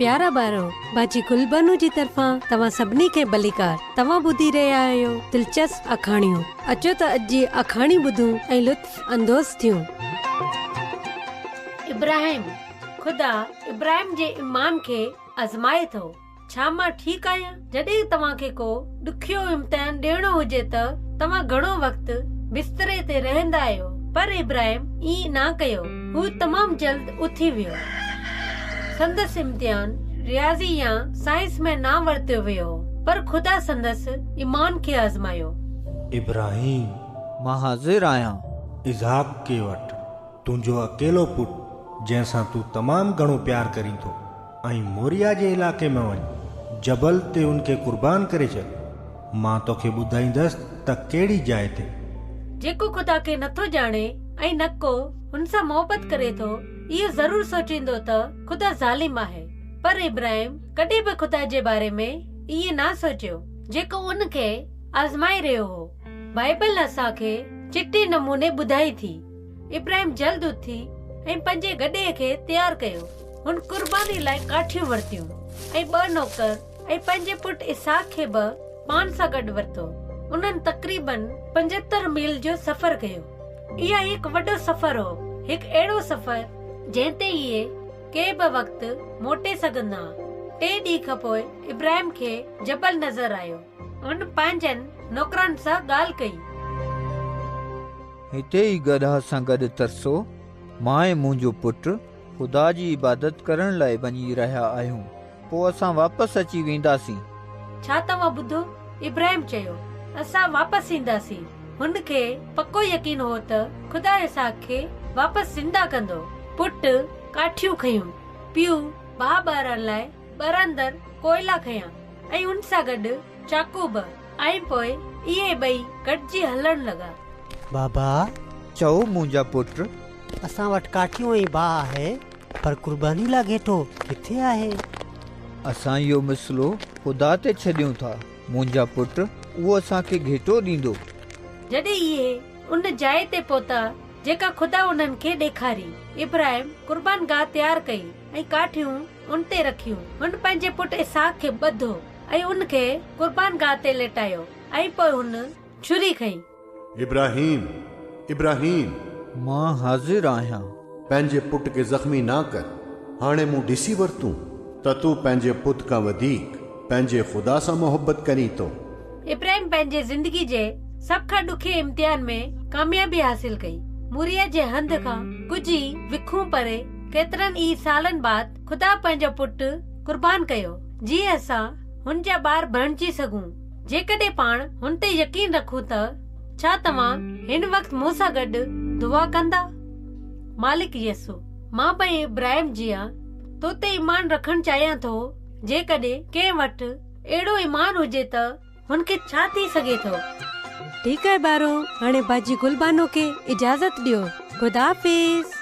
प्यारा ॿारो, बाजी गुलबनू जी तरफ़ां तव्हां सभिनी खे भलीकार। तव्हां ॿुधी रहिया आहियो दिलचस्प अखाणियूं। अचो त अॼु जी अखाणी ॿुधूं ऐं लुत्फ़ अंदोज़ थियूं। इब्राहिम। खुदा इब्राहिम जे ईमान खे आज़माए थो। छा मां ठीकु आहियां? जॾहिं तव्हां खे को ॾुखियो इम्तिहान ॾियणो हुजे त तव्हां घणो वक़्तु बिस्तरे ते रहंदा आहियो, पर इब्राहिम ईअं न कयो। हू तमामु जल्द उथी वियो। संदसि इम्तिहान रियाज़ी या साइंस में ना वरतियो वियो, पर खुदा संदसि ईमान खे आज़मायो। इब्राहिम, मां हाज़िर आहियां। इज़हाक खे वटि, तुंहिंजो अकेलो पुटु जंहिंसां तूं तमामु घणो प्यार करीं थो, ऐं मोरिया जे इलाइक़े में वञ, जबल ते उनखे कुर्बान करे छॾ। मां तोखे ॿुधाईंदसि त कहिड़ी जाइ ते। जेको खुदा खे नथो ॼाणे ऐं न को हुन सां मोहबत करे थो, इहो ज़रूर सोचींदो त खुदा ज़ालिम आहे। पर इब्राहिम कॾहिं बि खुदा जे बारे में इएं न सोचियो जेको उनखे आज़माए रहियो हो। बाइबल असांखे चिटे नमूने ॿुधाई थी। इब्राहिम जल्द उथी ऐं पंहिंजे गॾे खे तयारु कयो। हुन कुर्बानी लाइ काठियूं वरतियूं ऐं 2 नौकर ऐं पंहिंजे पुटु इसहाक खे बि पाण सां गॾु वरितो। उन्हनि तक़रीबन 75 मील जो सफ़र कयो। इहा हिकु वॾो सफ़र हो, हिकु अहिड़ो सफ़र जंहिं ते इहे के बि वक़्तु मोटे सघंदा। 3 ॾींहं खां पोइ इब्राहिम खे जबल नज़र आयो। हुन पंहिंजनि नौकरनि सां ॻाल्हि कई। हिते ई गधा सां गॾु तरसो। मां ऐं मुंहिंजो पुटु ख़ुदा जी इबादत करण लाइ वञी रहिया आहियूं। पोइ असां वापसि अची वेंदासीं। छा तव्हां ॿुधो? इब्राहिम चयो, असां वापसि ईंदासीं। हुन खे पको यकीन हो त खुदा इसहाक खे वापसि ज़िंदा कंदो। पुटु काठियूं खयूं, पीउ भाउ ॿारण लाइ बरंदर कोयला खयां ऐं हुन सां गॾु चाकू बि। ऐं पोइ इहे ॿई गॾिजी हलण लॻा। बाबा, चओ मुंहिंजा पुट। असां वटि काठियूं ऐं भाउ आहे, पर कुर्बानी लाइ घेटो किथे आहे? असां इहो मसइलो ख़ुदा ते छॾियूं था। मुंहिंजा पुट उहो असांखे घेटो ॾींदो। जॾहिं इहे उन जाइ ते पहुता जेका खुदा उन्हनि खे ॾेखारी, इब्राहिम कुर्बान गाह तयारु कई ऐं काठियूं उन ते रखियूं। हुन पंहिंजे पुटु इसहाक खे ॿधो ऐं उन खे कुर्बान गाह ते लेटायो ऐं पोइ हुन छुरी खई। इब्राहिम, इब्राहिम, मां हाज़िर आहियां। पंहिंजे पुट खे ज़ख़्मी ना कर। हाणे मूं ॾिसी वरितूं त तूं पंहिंजे पुट खां वधीक पंहिंजे ख़ुदा सां मोहबत करीं थो। इब्राहिम पंहिंजे ज़िंदगी जे सभ खां ॾुखे इम्तिहान में कामयाबी हासिल कई। मोरिया जे हंध खां कुझु ई विखूं परे केतिरनि ई सालनि बाद खुदा पंहिंजो पुटु कुर्बान कयो, जीअं असां हुन जा ॿार बणिजी सघूं। जेकॾहिं पाण हुन ते यकीन रखूं त छा तव्हां हिन वक़्तु मूं सां गॾु दुआ कंदा? मालिक यसु, मां बि इब्राहिम जियां तो ते ईमान रखणु चाहियां थो। जेकॾहिं कंहिं वटि अहिड़ो ईमान हुजे त हुनखे छा थी सघे थो। ठीकु आहे ॿारो, हाणे बाजी गुलबानो खे इजाज़त ॾियो। ख़ुदा हाफ़िज़।